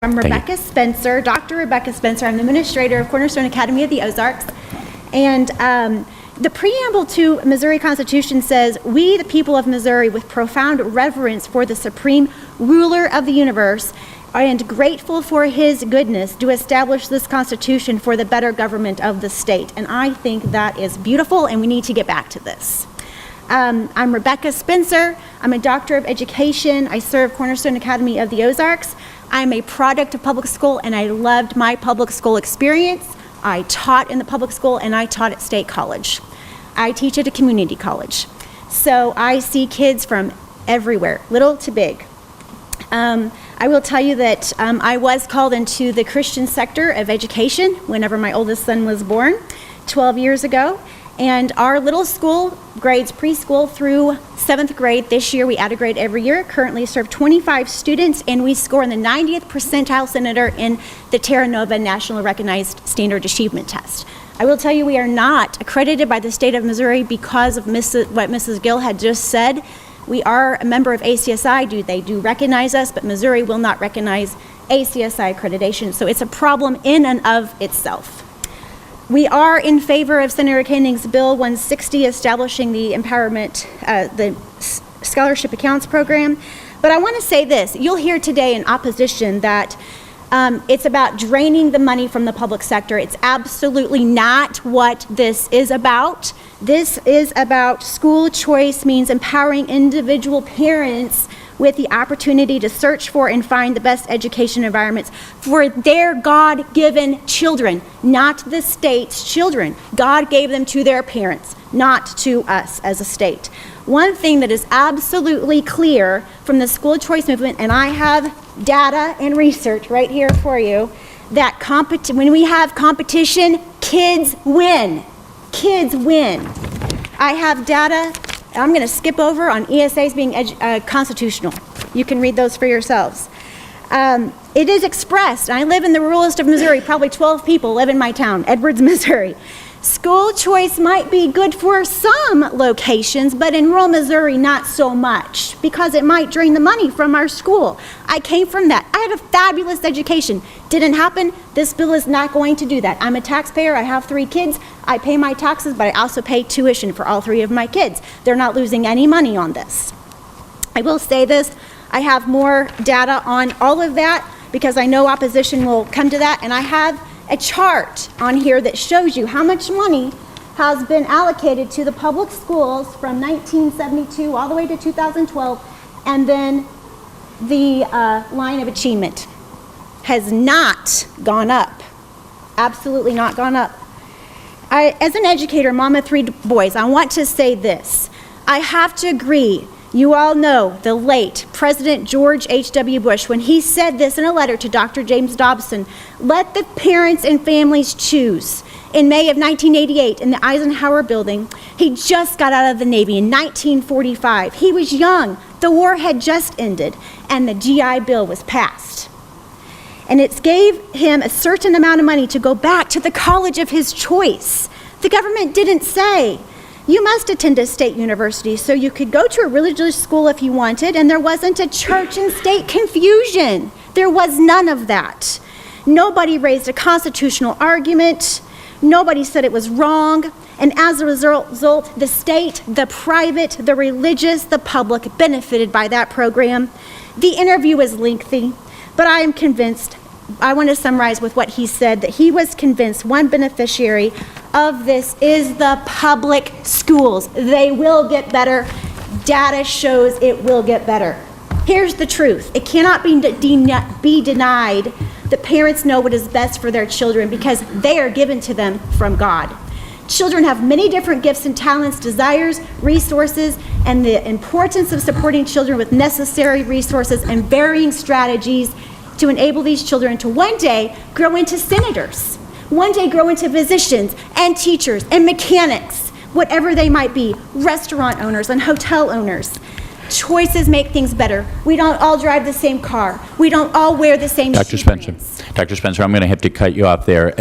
I'm Rebecka Spencer, Dr. Rebecka Spencer. I'm the administrator of Cornerstone Academy of the Ozarks. And the preamble to Missouri Constitution says, "We, the people of Missouri, with profound reverence for the supreme ruler of the universe and grateful for his goodness, do establish this Constitution for the better government of the state." And I think that is beautiful, and we need to get back to this. I'm Rebecka Spencer. I'm a doctor of education. I serve Cornerstone Academy of the Ozarks. I'm a product of public school, and I loved my public school experience. I taught in the public school, and I taught at State College. I teach at a community college. So I see kids from everywhere, little to big. I will tell you that I was called into the Christian sector of education whenever my oldest son was born 12 years ago. And our little school, grades preschool through 7th grade, this year we add a grade every year, currently serve 25 students, and we score in the 90th percentile senator in the Terra Nova National Recognized Standard Achievement Test. I will tell you we are not accredited by the state of Missouri because of what Mrs. Gill had just said. We are a member of ACSI. They do recognize us, but Missouri will not recognize ACSI accreditation, so it's a problem in and of itself. We are in favor of Senator Koenig's Bill 160 establishing the empowerment, the scholarship accounts program. But I want to say this. You'll hear today in opposition that it's about draining the money from the public sector. It's absolutely not what this is about. This is about school choice, means empowering individual parents with the opportunity to search for and find the best education environments for their God-given children, not the state's children. God gave them to their parents, not to us as a state. One thing that is absolutely clear from the school choice movement, and I have data and research right here for you, that when we have competition, kids win. Kids win. I have data. I'm going to skip over on ESAs being constitutional. You can read those for yourselves. It is expressed. I live in the ruralest of Missouri. Probably 12 people live in my town, Edwards, Missouri. School choice might be good for some locations, but in rural Missouri, not so much, because it might drain the money from our school. I came from that. I had a fabulous education. Didn't happen. This bill is not going to do that. I'm a taxpayer. I have 3 kids. I pay my taxes, but I also pay tuition for all 3 of my kids. They're not losing any money on this. I will say this. I have more data on all of that because I know opposition will come to that, and I have a chart on here that shows you how much money has been allocated to the public schools from 1972 all the way to 2012, and then the line of achievement has not gone up. Absolutely not gone up. As an educator, mom of 3 boys, I want to say this. I have to agree. You all know the late President George H.W. Bush, when he said this in a letter to Dr. James Dobson, "Let the parents and families choose." In May of 1988 in the Eisenhower building, he just got out of the Navy in 1945. He was young. The war had just ended, and the GI Bill was passed. And it gave him a certain amount of money to go back to the college of his choice. The government didn't say, you must attend a state university, so you could go to a religious school if you wanted, and there wasn't a church and state confusion. There was none of that. Nobody raised a constitutional argument. Nobody said it was wrong. And as a result, the state, the private, the religious, the public benefited by that program. The interview is lengthy, but I am convinced, I want to summarize with what he said, that he was convinced one beneficiary of this is the public schools. They will get better. Data shows it will get better. Here's the truth. It cannot be denied that parents know what is best for their children because they are given to them from God. Children have many different gifts and talents, desires, resources, and the importance of supporting children with necessary resources and varying strategies to enable these children to one day grow into senators, one day grow into physicians and teachers and mechanics, whatever they might be, restaurant owners and hotel owners. Choices make things better. We don't all drive the same car. We don't all wear the same Dr. shoe Spencer. brands. Dr. Spencer, I'm going to have to cut you off there.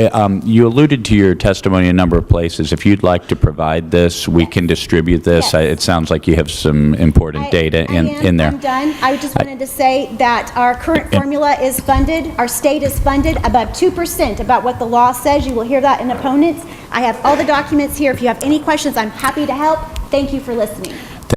You alluded to your testimony a number of places. If you'd like to provide this, we can distribute this. Yes. It sounds like you have some important data in there. I'm done. I just wanted to say that our current formula is funded, our state is funded above 2% about what the law says. You will hear that in opponents. I have all the documents here. If you have any questions, I'm happy to help. Thank you for listening.